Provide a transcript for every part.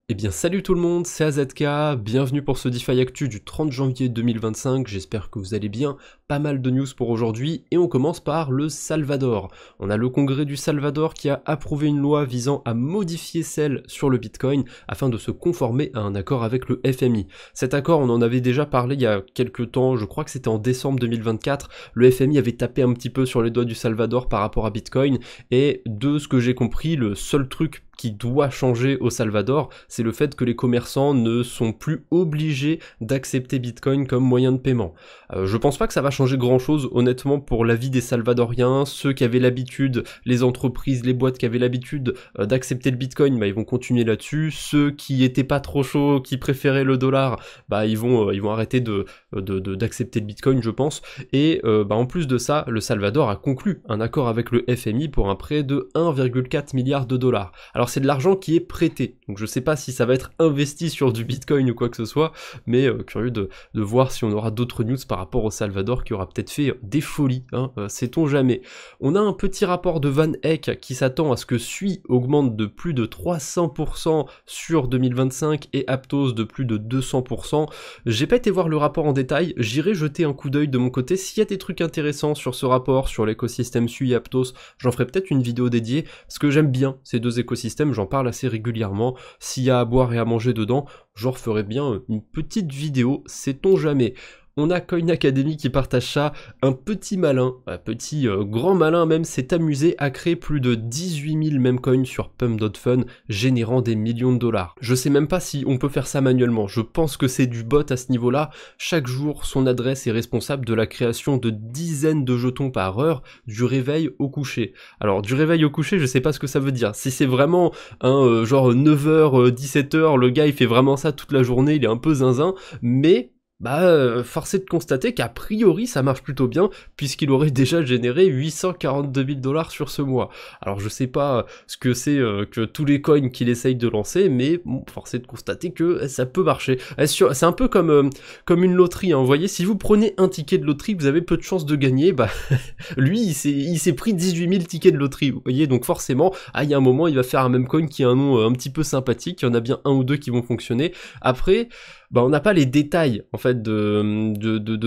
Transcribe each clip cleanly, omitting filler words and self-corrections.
Eh bien salut tout le monde, c'est AZK, bienvenue pour ce DeFi Actu du 30 janvier 2025, j'espère que vous allez bien, pas mal de news pour aujourd'hui, et on commence par le Salvador. On a le congrès du Salvador qui a approuvé une loi visant à modifier celle sur le Bitcoin afin de se conformer à un accord avec le FMI. Cet accord, on en avait déjà parlé il y a quelques temps, je crois que c'était en décembre 2024, le FMI avait tapé un petit peu sur les doigts du Salvador par rapport à Bitcoin, et de ce que j'ai compris, le seul truc qui doit changer au Salvador, c'est le fait que les commerçants ne sont plus obligés d'accepter Bitcoin comme moyen de paiement. Je pense pas que ça va changer grand chose, honnêtement, pour la vie des Salvadoriens. Ceux qui avaient l'habitude, les entreprises, les boîtes qui avaient l'habitude d'accepter le Bitcoin, bah ils vont continuer là-dessus. Ceux qui étaient pas trop chauds, qui préféraient le dollar, bah ils vont arrêter d'accepter le Bitcoin, je pense. Et en plus de ça, le Salvador a conclu un accord avec le FMI pour un prêt de 1,4 milliard de dollars. Alors c'est de l'argent qui est prêté, donc je sais pas si ça va être investi sur du Bitcoin ou quoi que ce soit, mais curieux de voir si on aura d'autres news par rapport au Salvador qui aura peut-être fait des folies, hein, sait-on jamais. On a un petit rapport de Van Eck qui s'attend à ce que SUI augmente de plus de 300% sur 2025 et Aptos de plus de 200%. J'ai pas été voir le rapport en détail, j'irai jeter un coup d'œil de mon côté, s'il y a des trucs intéressants sur ce rapport, sur l'écosystème SUI et Aptos, j'en ferai peut-être une vidéo dédiée, parce que j'aime bien ces deux écosystèmes, j'en parle assez régulièrement, s'il y a à boire et à manger dedans, j'en referai bien une petite vidéo, sait-on jamais. On a Coin Academy qui partage ça, un petit malin, grand malin même, s'est amusé à créer plus de 18 000 memcoins sur Pump.fun, générant des millions de dollars. Je sais même pas si on peut faire ça manuellement, je pense que c'est du bot à ce niveau-là. Chaque jour, son adresse est responsable de la création de dizaines de jetons par heure, du réveil au coucher. Alors, du réveil au coucher, je sais pas ce que ça veut dire. Si c'est vraiment un genre 9h, 17h, le gars il fait vraiment ça toute la journée, il est un peu zinzin, mais force est de constater qu'a priori ça marche plutôt bien, puisqu'il aurait déjà généré 842 000 dollars sur ce mois. Alors je sais pas ce que c'est que tous les coins qu'il essaye de lancer, mais bon, force est de constater que ça peut marcher. C'est un peu comme une loterie, hein. Vous voyez, si vous prenez un ticket de loterie, vous avez peu de chances de gagner, lui il s'est pris 18 000 tickets de loterie, vous voyez, donc forcément, il y a un moment, il va faire un même coin qui a un nom un petit peu sympathique, il y en a bien un ou deux qui vont fonctionner. Après, on n'a pas les détails, en fait, de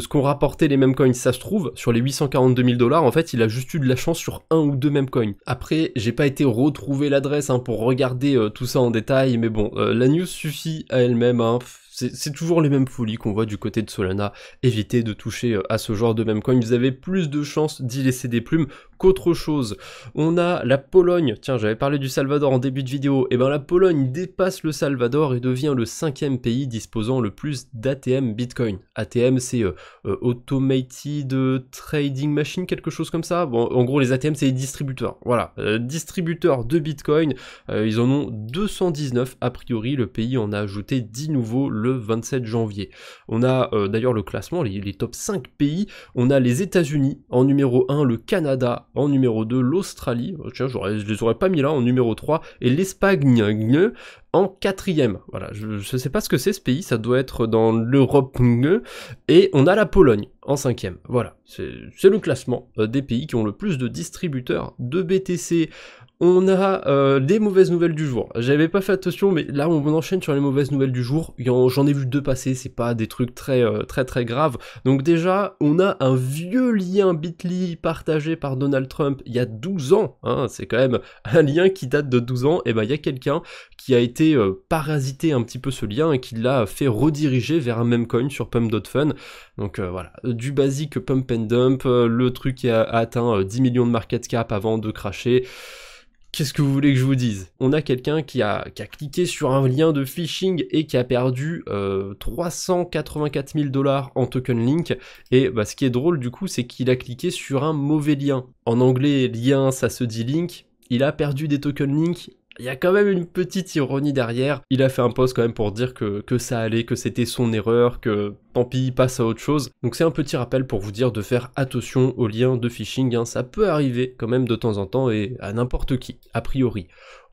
ce qu'ont rapporté les mêmes coins. Si ça se trouve, sur les 842 000 dollars, en fait, il a juste eu de la chance sur un ou deux mêmes coins. Après, j'ai pas été retrouver l'adresse, hein, pour regarder tout ça en détail, mais bon, la news suffit à elle-même, hein. C'est toujours les mêmes folies qu'on voit du côté de Solana. Évitez de toucher à ce genre de memcoin, vous avez plus de chances d'y laisser des plumes qu'autre chose. On a la Pologne, tiens, j'avais parlé du Salvador en début de vidéo, et la Pologne dépasse le Salvador et devient le 5e pays disposant le plus d'ATM Bitcoin. ATM, c'est Automated Trading Machine, quelque chose comme ça. Bon, en gros, les ATM, c'est les distributeurs. Voilà, distributeurs de Bitcoin, ils en ont 219 a priori, le pays en a ajouté 10 nouveaux le 27 janvier. On a d'ailleurs le classement, les top 5 pays, on a les États-Unis en numéro 1, le Canada en numéro 2, l'Australie, tiens, je les aurais pas mis là, en numéro 3, et l'Espagne en 4e. Voilà, je sais pas ce que c'est ce pays, ça doit être dans l'Europe, et on a la Pologne en 5e. Voilà, c'est le classement des pays qui ont le plus de distributeurs de BTC. On a des mauvaises nouvelles du jour. J'avais pas fait attention, mais là on enchaîne sur les mauvaises nouvelles du jour. J'en ai vu deux passer, c'est pas des trucs très graves. Donc déjà, on a un vieux lien Bitly partagé par Donald Trump il y a 12 ans. Hein, c'est quand même un lien qui date de 12 ans. Et il y a quelqu'un qui a été parasité un petit peu ce lien et qui l'a fait rediriger vers un memcoin sur Pump.fun. Donc voilà, du basique pump and dump, le truc qui a atteint 10 millions de market cap avant de crasher. Qu'est-ce que vous voulez que je vous dise? On a quelqu'un qui a cliqué sur un lien de phishing et qui a perdu 384 000 dollars en token link. Et ce qui est drôle du coup, c'est qu'il a cliqué sur un mauvais lien. En anglais, lien, ça se dit link. Il a perdu des token link. Il y a quand même une petite ironie derrière. Il a fait un post quand même pour dire que ça allait, que c'était son erreur, que tant pis, il passe à autre chose. Donc c'est un petit rappel pour vous dire de faire attention aux liens de phishing, hein. Ça peut arriver quand même de temps en temps et à n'importe qui, a priori.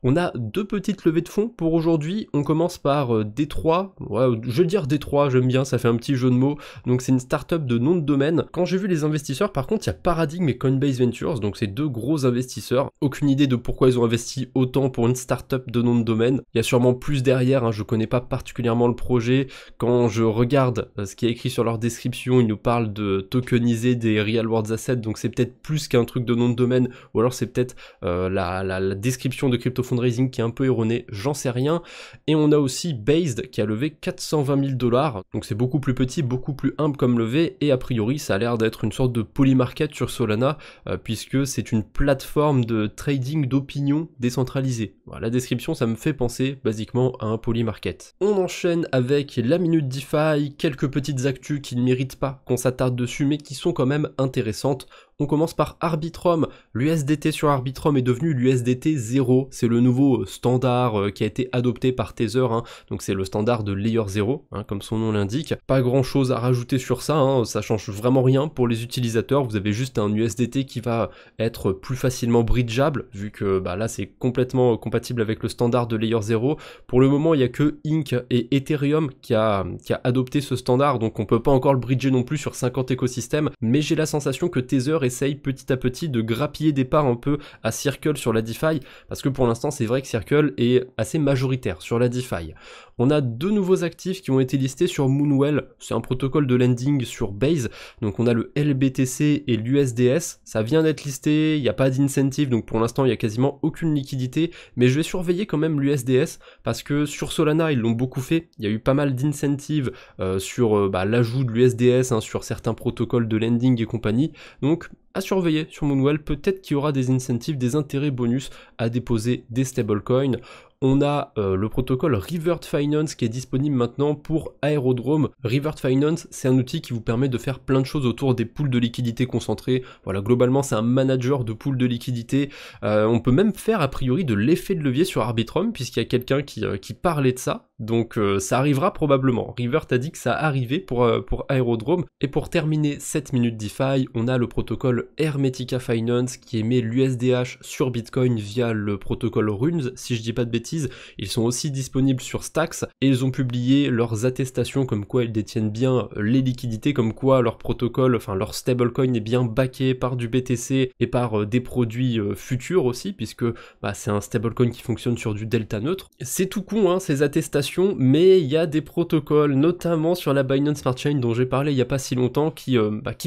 On a deux petites levées de fonds pour aujourd'hui. On commence par D3. Ouais, je vais le dire D3, j'aime bien, ça fait un petit jeu de mots. Donc c'est une startup de nom de domaine. Quand j'ai vu les investisseurs, par contre, il y a Paradigm et Coinbase Ventures, donc c'est deux gros investisseurs. Aucune idée de pourquoi ils ont investi autant pour une startup de nom de domaine. Il y a sûrement plus derrière, hein, je connais pas particulièrement le projet. Quand je regarde ce qui est écrit sur leur description, ils nous parlent de tokeniser des real world assets, donc c'est peut-être plus qu'un truc de nom de domaine, ou alors c'est peut-être la description de crypto fundraising qui est un peu erronée, j'en sais rien. Et on a aussi Based qui a levé 420 000 $, donc c'est beaucoup plus petit, beaucoup plus humble comme levée, et a priori ça a l'air d'être une sorte de polymarket sur Solana, puisque c'est une plateforme de trading d'opinion décentralisée. Voilà, la description ça me fait penser basiquement à un polymarket. On enchaîne avec la Minute DeFi, quelques petites actus qui ne méritent pas qu'on s'attarde dessus mais qui sont quand même intéressantes. On commence par Arbitrum. L'USDT sur Arbitrum est devenu l'USDT 0. C'est le nouveau standard qui a été adopté par Tether. Hein. Donc c'est le standard de Layer 0, hein, comme son nom l'indique. Pas grand chose à rajouter sur ça. Hein. Ça change vraiment rien pour les utilisateurs. Vous avez juste un USDT qui va être plus facilement bridgeable, vu que là c'est complètement compatible avec le standard de Layer 0. Pour le moment, il n'y a que Inc et Ethereum qui a adopté ce standard. Donc on peut pas encore le bridger non plus sur 50 écosystèmes. Mais j'ai la sensation que Tether essaye petit à petit de grappiller des parts un peu à Circle sur la DeFi, parce que pour l'instant c'est vrai que Circle est assez majoritaire sur la DeFi. On a deux nouveaux actifs qui ont été listés sur Moonwell, c'est un protocole de lending sur Base, donc on a le LBTC et l'USDS, ça vient d'être listé, il n'y a pas d'incentive, donc pour l'instant il n'y a quasiment aucune liquidité, mais je vais surveiller quand même l'USDS, parce que sur Solana ils l'ont beaucoup fait, il y a eu pas mal d'incentives sur l'ajout de l'USDS, hein, sur certains protocoles de lending et compagnie, donc à surveiller sur Moonwell, peut-être qu'il y aura des incentives, des intérêts bonus à déposer des stablecoins. On a le protocole Revert Finance qui est disponible maintenant pour Aerodrome. Revert Finance, c'est un outil qui vous permet de faire plein de choses autour des pools de liquidité concentrés. Voilà, globalement, c'est un manager de pools de liquidité. On peut même faire a priori de l'effet de levier sur Arbitrum, puisqu'il y a quelqu'un qui parlait de ça. Donc ça arrivera probablement. Revert a dit que ça arrivait pour Aerodrome. Et pour terminer cette minute DeFi, on a le protocole Hermetica Finance qui émet l'USDH sur Bitcoin via le protocole Runes, si je dis pas de bêtises. Ils sont aussi disponibles sur Stacks et ils ont publié leurs attestations comme quoi ils détiennent bien les liquidités, comme quoi leur protocole, enfin leur stablecoin est bien backé par du BTC et par des produits futurs aussi, puisque c'est un stablecoin qui fonctionne sur du delta neutre. C'est tout con hein, ces attestations, mais il y a des protocoles, notamment sur la Binance Smart Chain dont j'ai parlé il y a pas si longtemps, qui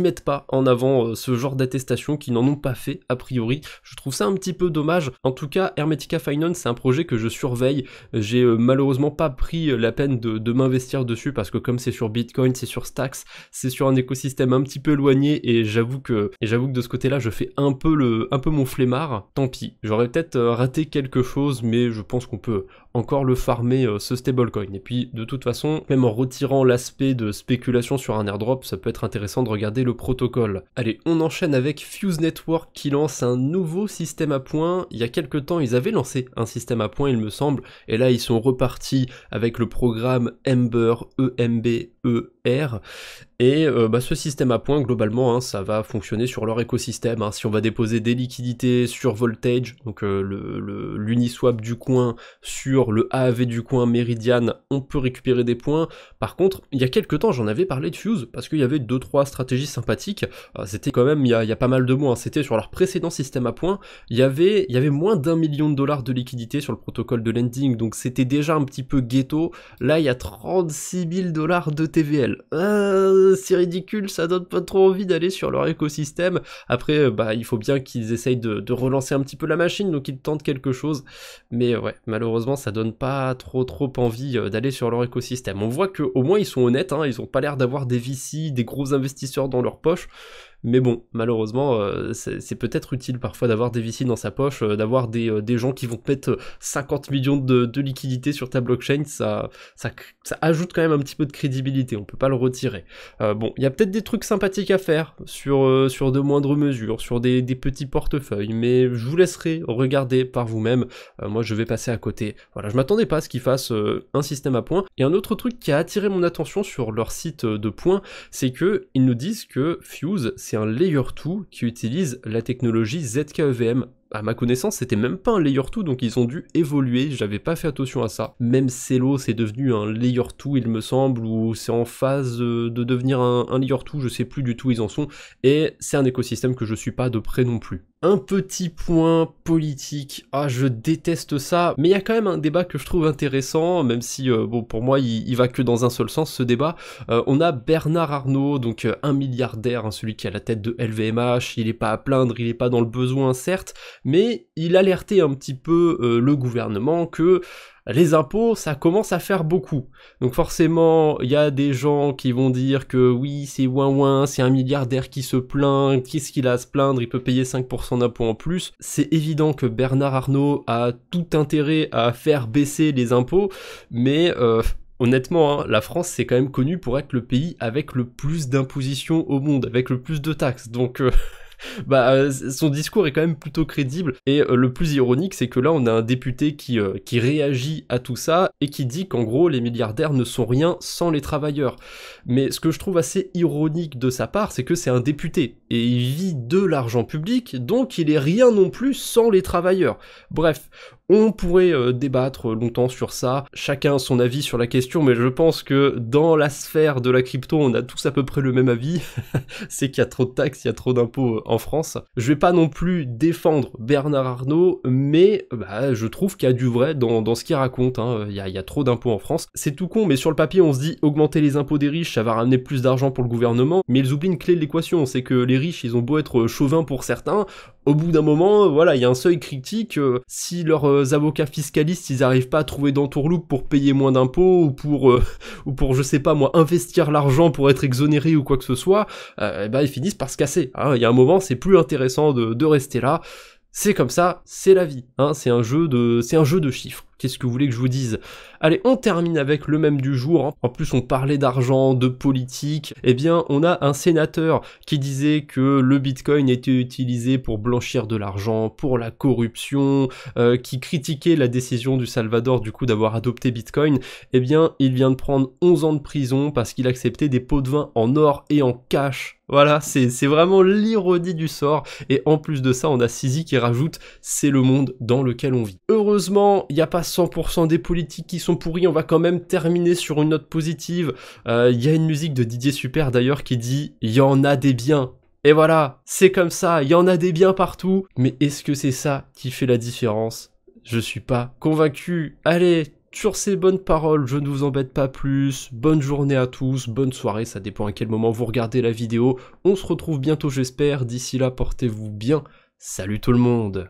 mettent pas en avant ce genre d'attestations, qui n'en ont pas fait a priori. Je trouve ça un petit peu dommage. En tout cas, Hermetica Finance, c'est un projet que je surveille. J'ai malheureusement pas pris la peine de m'investir dessus parce que comme c'est sur Bitcoin, c'est sur Stacks, c'est sur un écosystème un petit peu éloigné et j'avoue que de ce côté-là, je fais un peu mon flemmard. Tant pis, j'aurais peut-être raté quelque chose, mais je pense qu'on peut encore le farmer ce stablecoin. Et puis de toute façon, même en retirant l'aspect de spéculation sur un airdrop, ça peut être intéressant de regarder le protocole. Allez, on enchaîne avec Fuse Network qui lance un nouveau système à points. Il y a quelques temps, ils avaient lancé un système à points, il me semble, et là ils sont repartis avec le programme Ember, E-M-B-E-R. Et ce système à points, globalement, hein, ça va fonctionner sur leur écosystème. Hein. Si on va déposer des liquidités sur Voltage, donc l'Uniswap du coin, sur le AAV du coin Meridian, on peut récupérer des points. Par contre, il y a quelques temps, j'en avais parlé de Fuse, parce qu'il y avait 2-3 stratégies sympathiques. C'était quand même, il y a pas mal de mois, hein. C'était sur leur précédent système à points. Il y avait moins d'1 million de dollars de liquidités sur le protocole de lending, donc c'était déjà un petit peu ghetto. Là, il y a 36 000 $ de TVL. C'est ridicule, ça donne pas trop envie d'aller sur leur écosystème. Après, il faut bien qu'ils essayent de relancer un petit peu la machine, donc ils tentent quelque chose. Mais ouais, malheureusement, ça donne pas trop envie d'aller sur leur écosystème. On voit qu'au moins ils sont honnêtes, hein, ils ont pas l'air d'avoir des VC, des gros investisseurs dans leur poche. Mais bon, malheureusement, c'est peut-être utile parfois d'avoir des VC dans sa poche, d'avoir des gens qui vont mettre 50 millions de liquidités sur ta blockchain, ça ajoute quand même un petit peu de crédibilité, on peut pas le retirer. Bon, il y a peut-être des trucs sympathiques à faire sur de moindres mesures, sur des petits portefeuilles, mais je vous laisserai regarder par vous-même. Moi, je vais passer à côté. Voilà, je m'attendais pas à ce qu'ils fassent un système à points. Et un autre truc qui a attiré mon attention sur leur site de points, c'est que ils nous disent que Fuse, c'est un Layer 2 qui utilise la technologie ZKEVM. à ma connaissance, c'était même pas un layer 2, donc ils ont dû évoluer, j'avais pas fait attention à ça. Même Celo, c'est devenu un layer 2, il me semble, ou c'est en phase de devenir un layer 2, je sais plus du tout où ils en sont, et c'est un écosystème que je suis pas de près non plus. Un petit point politique, je déteste ça, mais il y a quand même un débat que je trouve intéressant, même si, bon, pour moi, il va que dans un seul sens, ce débat. On a Bernard Arnault, donc un milliardaire, hein, celui qui est à la tête de LVMH, il est pas à plaindre, il est pas dans le besoin, certes, mais il alertait un petit peu le gouvernement que les impôts, ça commence à faire beaucoup. Donc forcément, il y a des gens qui vont dire que oui, c'est ouin-ouin, c'est un milliardaire qui se plaint, qu'est-ce qu'il a à se plaindre, il peut payer 5% d'impôts en plus. C'est évident que Bernard Arnault a tout intérêt à faire baisser les impôts, mais honnêtement, hein, la France, c'est quand même connu pour être le pays avec le plus d'impositions au monde, avec le plus de taxes, donc... son discours est quand même plutôt crédible, et le plus ironique, c'est que là on a un député qui réagit à tout ça et qui dit qu'en gros les milliardaires ne sont rien sans les travailleurs. Mais ce que je trouve assez ironique de sa part, c'est que c'est un député et il vit de l'argent public, donc il est rien non plus sans les travailleurs. Bref, on pourrait débattre longtemps sur ça, chacun a son avis sur la question, mais je pense que dans la sphère de la crypto, on a tous à peu près le même avis, c'est qu'il y a trop de taxes, il y a trop d'impôts en France. Je vais pas non plus défendre Bernard Arnault, mais je trouve qu'il y a du vrai dans ce qu'il raconte, hein. Il y a trop d'impôts en France. C'est tout con, mais sur le papier, on se dit augmenter les impôts des riches, ça va ramener plus d'argent pour le gouvernement, mais ils oublient une clé de l'équation, c'est que les riches, ils ont beau être chauvins pour certains, au bout d'un moment, voilà, il y a un seuil critique, si leurs avocats fiscalistes, ils arrivent pas à trouver d'entourloupe pour payer moins d'impôts, ou pour, je sais pas moi, investir l'argent pour être exonéré ou quoi que ce soit, ils finissent par se casser, hein. Il y a un moment, c'est plus intéressant de rester là. C'est comme ça, c'est la vie, hein, c'est un jeu de chiffres. Qu'est-ce que vous voulez que je vous dise? Allez, on termine avec le même du jour, hein. En plus on parlait d'argent, de politique, eh bien on a un sénateur qui disait que le bitcoin était utilisé pour blanchir de l'argent, pour la corruption, qui critiquait la décision du Salvador du coup d'avoir adopté bitcoin. Eh bien il vient de prendre 11 ans de prison parce qu'il acceptait des pots de vin en or et en cash. Voilà, c'est vraiment l'ironie du sort, et en plus de ça on a Sizi qui rajoute « c'est le monde dans lequel on vit ». Heureusement, il n'y a pas 100% des politiques qui sont pourris, on va quand même terminer sur une note positive. Il y a une musique de Didier Super d'ailleurs qui dit « il y en a des biens ». Et voilà, c'est comme ça, il y en a des biens partout, mais est-ce que c'est ça qui fait la différence? Je suis pas convaincu. Allez, sur ces bonnes paroles, je ne vous embête pas plus, bonne journée à tous, bonne soirée, ça dépend à quel moment vous regardez la vidéo, on se retrouve bientôt j'espère, d'ici là portez-vous bien, salut tout le monde.